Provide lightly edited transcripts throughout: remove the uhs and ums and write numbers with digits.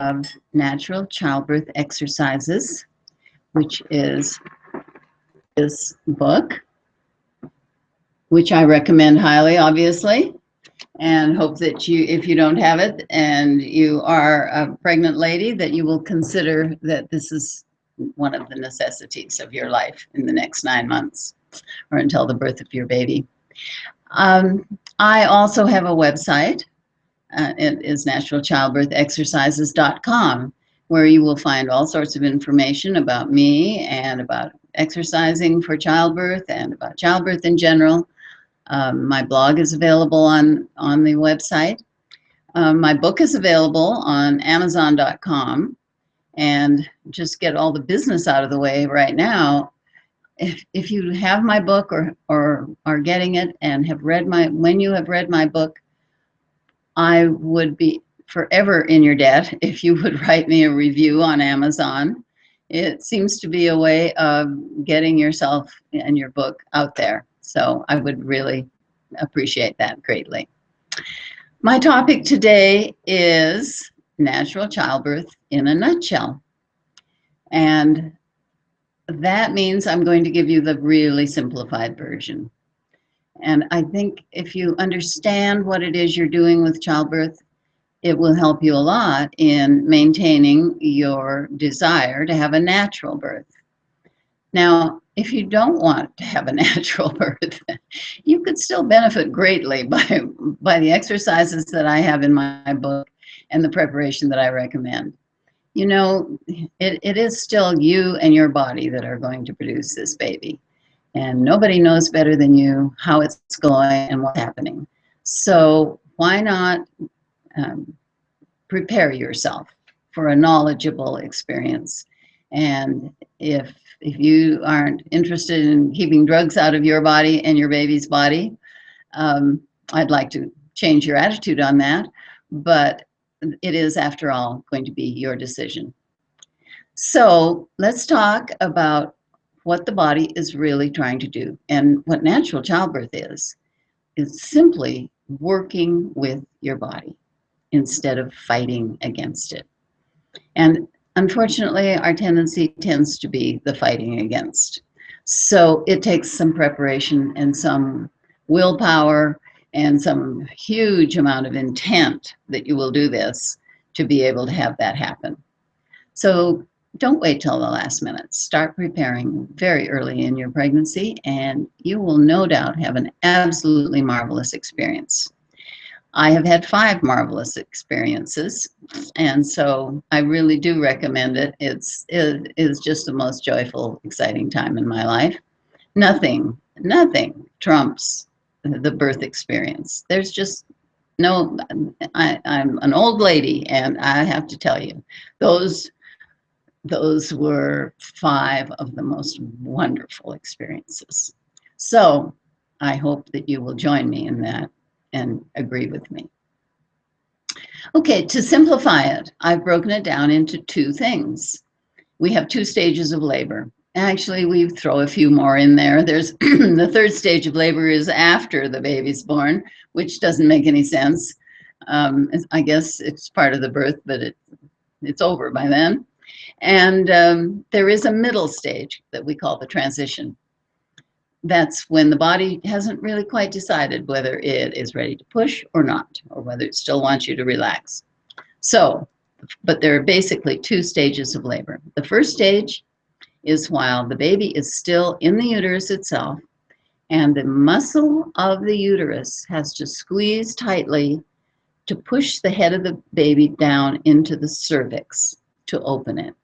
of Natural Childbirth Exercises, which is this book, which I recommend highly, obviously, and hope that you, if you don't have it and you are a pregnant lady, that you will consider that this is one of the necessities of your life in the next 9 months or until the birth of your baby. I also have a website. It is naturalchildbirthexercises.com, where you will find all sorts of information about me and about exercising for childbirth and about childbirth in general. My blog is available on the website. My book is available on Amazon.com. And just get all the business out of the way right now. If you have my book or are getting it and have read when you have read my book, I would be forever in your debt if you would write me a review on Amazon. It seems to be a way of getting yourself and your book out there. So I would really appreciate that greatly. My topic today is natural childbirth in a nutshell. And that means I'm going to give you the really simplified version. And I think if you understand what it is you're doing with childbirth, it will help you a lot in maintaining your desire to have a natural birth. Now, if you don't want to have a natural birth, you could still benefit greatly by the exercises that I have in my book and the preparation that I recommend. You know, it is still you and your body that are going to produce this baby. And nobody knows better than you how it's going and what's happening. So why not prepare yourself for a knowledgeable experience? And if you aren't interested in keeping drugs out of your body and your baby's body, I'd like to change your attitude on that. But it is, after all, going to be your decision. So let's talk about what the body is really trying to do. And what natural childbirth is simply working with your body instead of fighting against it. And unfortunately, our tendency tends to be the fighting against. So it takes some preparation and some willpower and some huge amount of intent that you will do this to be able to have that happen. So don't wait till the last minute. Start preparing very early in your pregnancy, and you will no doubt have an absolutely marvelous experience. I have had 5 marvelous experiences, and so I really do recommend it. It is just the most joyful, exciting time in my life. Nothing trumps the birth experience. There's just no, I'm an old lady, and I have to tell you, those were 5 of the most wonderful experiences. So I hope that you will join me in that and agree with me. Okay, to simplify it, I've broken it down into 2 things. We have 2 stages of labor. Actually, we throw a few more in there. There's the 3rd stage of labor is after the baby's born, which doesn't make any sense. I guess it's part of the birth, but it's over by then. And there is a middle stage that we call the transition. That's when the body hasn't really quite decided whether it is ready to push or not, or whether it still wants you to relax. So, but there are basically 2 stages of labor. The first stage is while the baby is still in the uterus itself, and the muscle of the uterus has to squeeze tightly to push the head of the baby down into the cervix to open it.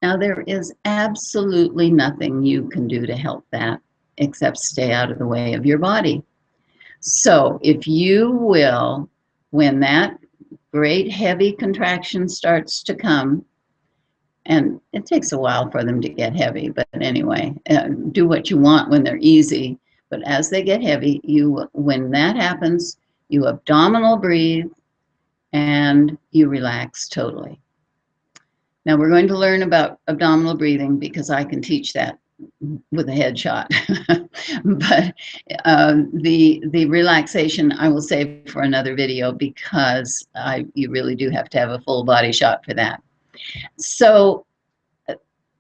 Now, there is absolutely nothing you can do to help that except stay out of the way of your body. So if you will, when that great heavy contraction starts to come, and it takes a while for them to get heavy, but anyway, do what you want when they're easy. But as they get heavy, when that happens, you abdominal breathe and you relax totally. Now we're going to learn about abdominal breathing because I can teach that with a headshot. But the relaxation I will save for another video, because you really do have to have a full body shot for that. So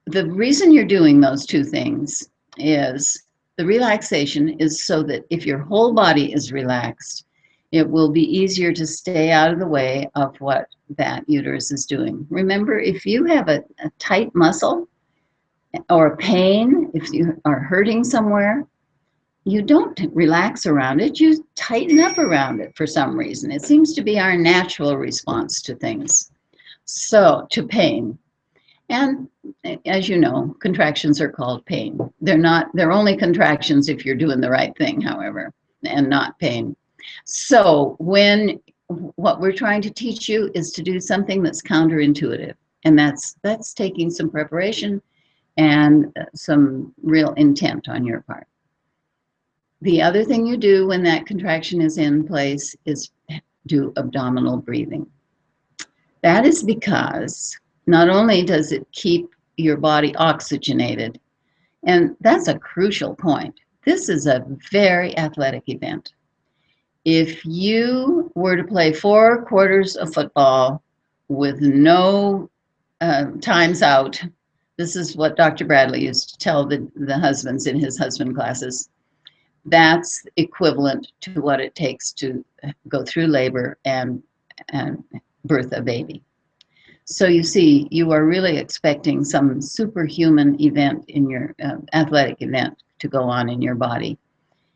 the reason you're doing those two things is the relaxation is so that if your whole body is relaxed, it will be easier to stay out of the way of what that uterus is doing. Remember, if you have a tight muscle or a pain, if you are hurting somewhere, you don't relax around it, you tighten up around it for some reason. It seems to be our natural response to things, so to pain. And as you know, contractions are called pain. They're only contractions if you're doing the right thing, however, and not pain. So what we're trying to teach you is to do something that's counterintuitive, and that's taking some preparation and some real intent on your part. The other thing you do when that contraction is in place is do abdominal breathing. That is because not only does it keep your body oxygenated, and that's a crucial point. This is a very athletic event. If you were to play 4 quarters of football with no times out, this is what Dr. Bradley used to tell the husbands in his husband classes. That's equivalent to what it takes to go through labor and birth a baby. So you see, you are really expecting some superhuman event in your athletic event to go on in your body.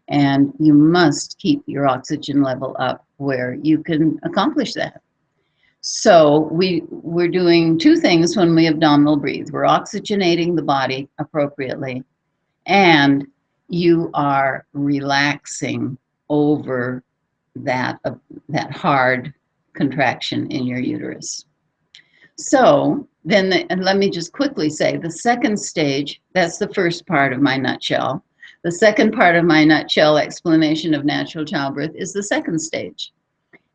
And you must keep your oxygen level up where you can accomplish that. So we're doing 2 things when we abdominal breathe. We're oxygenating the body appropriately, and you are relaxing over that hard contraction in your uterus. So then, and let me just quickly say, the second stage, that's the first part of my nutshell. The second part of my nutshell explanation of natural childbirth is the second stage.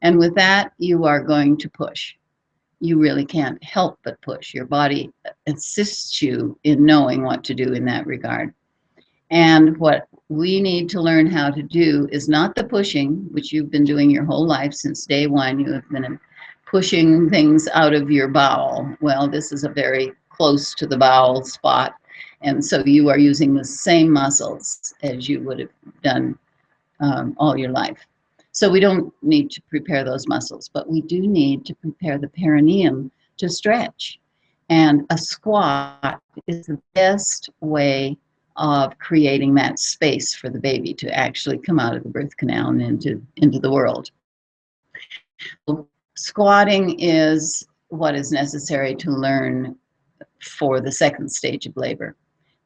And with that, you are going to push. You really can't help but push. Your body assists you in knowing what to do in that regard. And what we need to learn how to do is not the pushing, which you've been doing your whole life since day one. You have been pushing things out of your bowel. Well, this is a very close to the bowel spot. And so you are using the same muscles as you would have done all your life. So we don't need to prepare those muscles, but we do need to prepare the perineum to stretch. And a squat is the best way of creating that space for the baby to actually come out of the birth canal and into the world. Squatting is what is necessary to learn for the second stage of labor.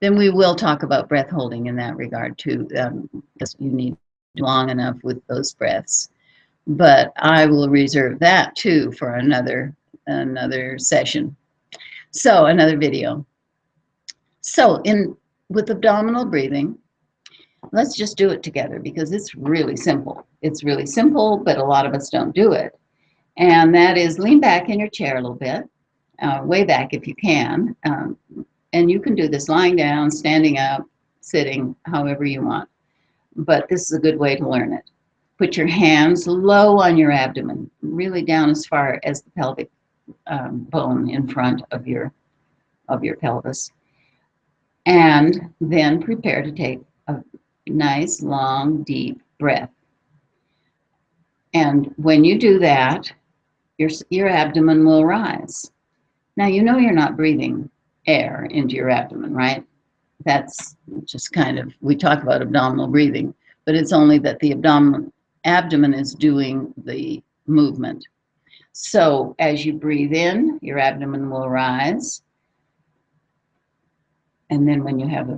Then we will talk about breath holding in that regard too, because you need long enough with those breaths. But I will reserve that too for another session. So another video. So with abdominal breathing, let's just do it together because it's really simple. It's really simple, but a lot of us don't do it. And that is lean back in your chair a little bit, way back if you can. And you can do this lying down, standing up, sitting, however you want. But this is a good way to learn it. Put your hands low on your abdomen, really down as far as the pelvic bone in front of your pelvis. And then prepare to take a nice, long, deep breath. And when you do that, your abdomen will rise. Now, you know you're not breathing air into your abdomen, right? That's just kind of, we talk about abdominal breathing, but it's only that the abdomen is doing the movement. So as you breathe in, your abdomen will rise. And then when you have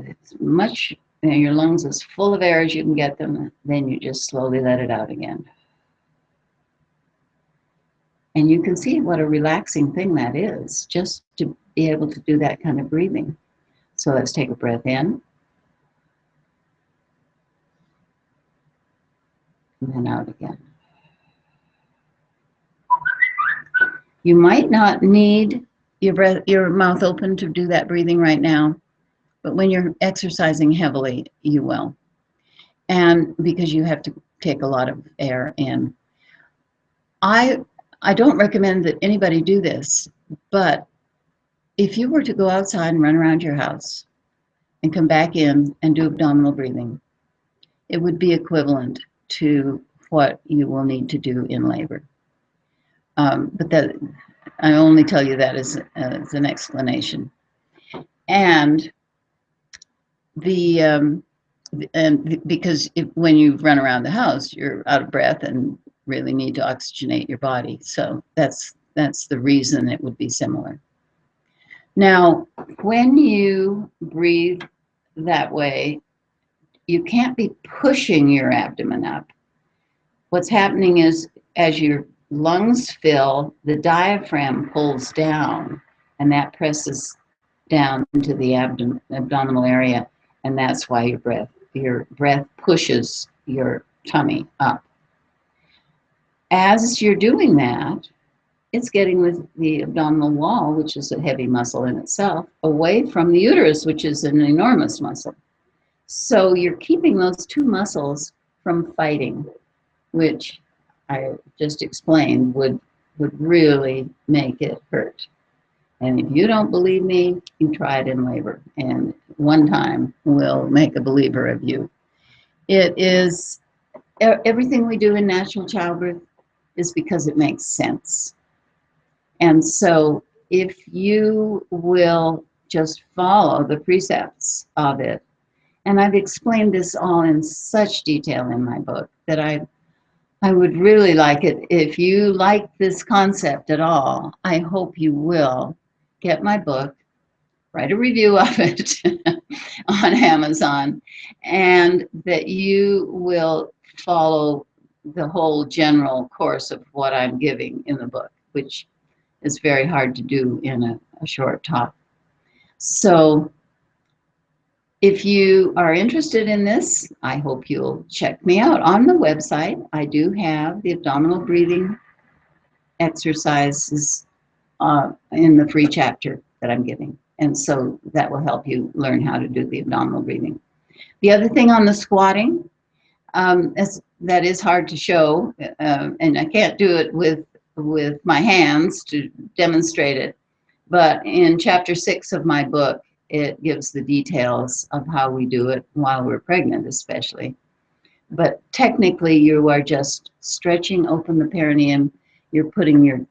your lungs as full of air as you can get them, then you just slowly let it out again. And you can see what a relaxing thing that is, just to be able to do that kind of breathing. So let's take a breath in. And then out again. You might not need your mouth open to do that breathing right now, But when you're exercising heavily, you will. And because you have to take a lot of air in. I don't recommend that anybody do this, but if you were to go outside and run around your house and come back in and do abdominal breathing, it would be equivalent to what you will need to do in labor. But that, I only tell you that as an explanation. And because when you run around the house, you're out of breath and really need to oxygenate your body. So that's the reason it would be similar. Now, when you breathe that way, you can't be pushing your abdomen up. What's happening is, as your lungs fill, the diaphragm pulls down, and that presses down into the abdominal area, and that's why your breath pushes your tummy up. As you're doing that, it's getting the abdominal wall, which is a heavy muscle in itself, away from the uterus, which is an enormous muscle. So you're keeping those two muscles from fighting, which I just explained would really make it hurt. And if you don't believe me, you try it in labor, and one time will make a believer of you. It is, everything we do in natural childbirth is because it makes sense. And so if you will just follow the precepts of it, and I've explained this all in such detail in my book that I would really like it. If you like this concept at all, I hope you will get my book, write a review of it on Amazon, and that you will follow the whole general course of what I'm giving in the book, which is very hard to do in a short talk. So if you are interested in this, I hope you'll check me out on the website. I do have the abdominal breathing exercises in the free chapter that I'm giving. And so that will help you learn how to do the abdominal breathing. The other thing on the squatting, that is hard to show, and I can't do it with my hands to demonstrate it. But in chapter 6 of my book, it gives the details of how we do it while we're pregnant, especially. But technically, you are just stretching open the perineum. You're putting your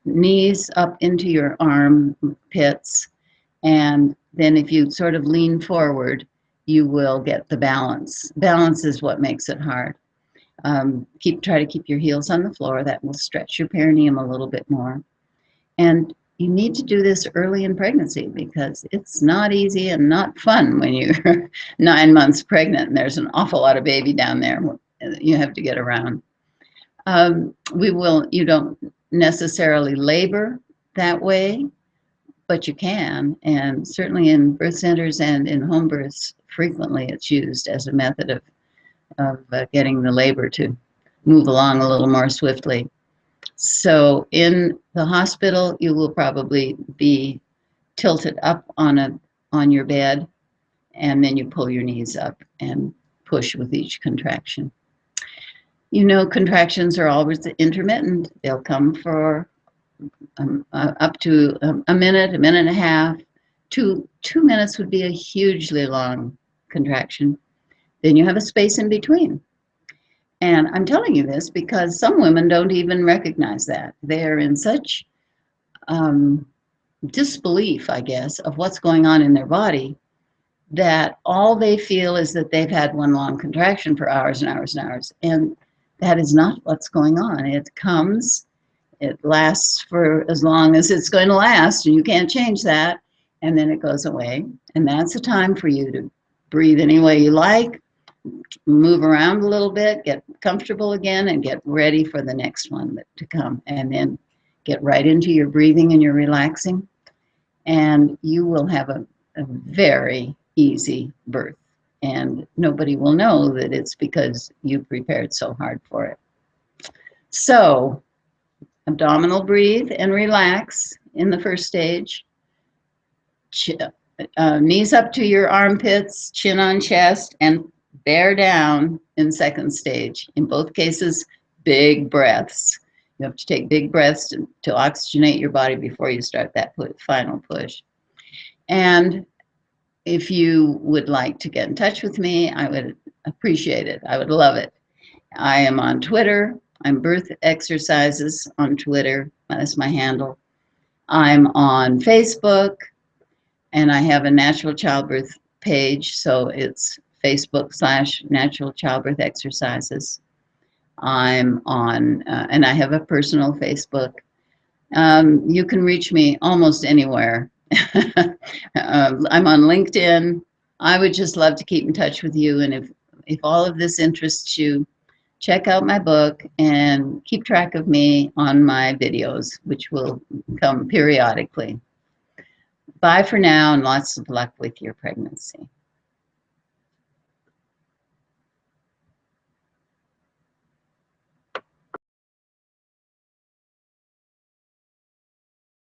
knees up into your arm pits, and then if you sort of lean forward, you will get the balance. Balance is what makes it hard. Try to keep your heels on the floor. That will stretch your perineum a little bit more. And you need to do this early in pregnancy because it's not easy and not fun when you're 9 months pregnant and there's an awful lot of baby down there you have to get around. You don't necessarily labor that way, but you can, and certainly in birth centers and in home births, frequently it's used as a method of getting the labor to move along a little more swiftly. So in the hospital, you will probably be tilted up on your bed, and then you pull your knees up and push with each contraction. You know, contractions are always intermittent. They'll come for up to a minute and a half. 2 minutes would be a hugely long contraction. Then you have a space in between. And I'm telling you this because some women don't even recognize that. They're in such disbelief, I guess, of what's going on in their body that all they feel is that they've had one long contraction for hours and hours and hours. And that is not what's going on. It comes, it lasts for as long as it's going to last, and you can't change that, and then it goes away. And that's a time for you to breathe any way you like, move around a little bit, get comfortable again, and get ready for the next one to come. And then get right into your breathing and your relaxing, and you will have a very easy birth. And nobody will know that it's because you prepared so hard for it. So, abdominal breathe and relax in the first stage. Knees up to your armpits, chin on chest, and bear down in second stage. In both cases, big breaths. You have to take big breaths to oxygenate your body before you start that final push. And if you would like to get in touch with me, I would appreciate it. I would love it. I am on Twitter. I'm Birth Exercises on Twitter. That's my handle. I'm on Facebook, and I have a Natural Childbirth page, so it's Facebook/Natural Childbirth Exercises. I'm on, and I have a personal Facebook. You can reach me almost anywhere. I'm on LinkedIn. I would just love to keep in touch with you, and if all of this interests you, check out my book and keep track of me on my videos, which will come periodically. Bye for now, and lots of luck with your pregnancy.